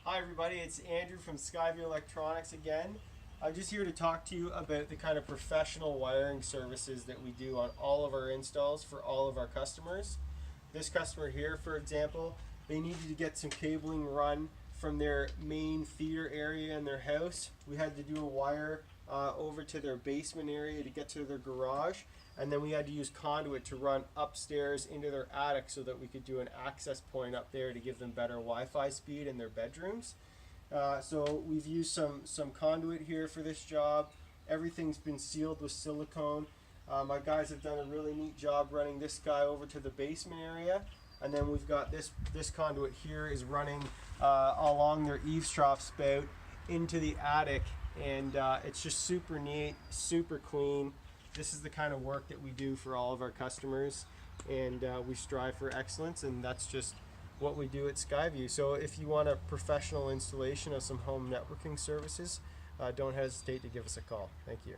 Hi everybody, it's Andrew from Skyview Electronics again. I'm just here to talk to you about the kind of professional wiring services that we do on all of our installs for all of our customers. This customer here, for example, they needed to get some cabling run from their main theater area in their house. We had to do a wire over to their basement area to get to their garage, and then we had to use conduit to run upstairs into their attic so that we could do an access point up there to give them better Wi-Fi speed in their bedrooms. So we've used some conduit here for this job. Everything's been sealed with silicone. My guys have done a really neat job running this guy over to the basement area, and then we've got this conduit here is running along their eaves trough spout into the attic, and it's just super neat, super clean. This is the kind of work that we do for all of our customers, and we strive for excellence, and that's just what we do at Skyview. So if you want a professional installation of some home networking services, don't hesitate to give us a call. Thank you.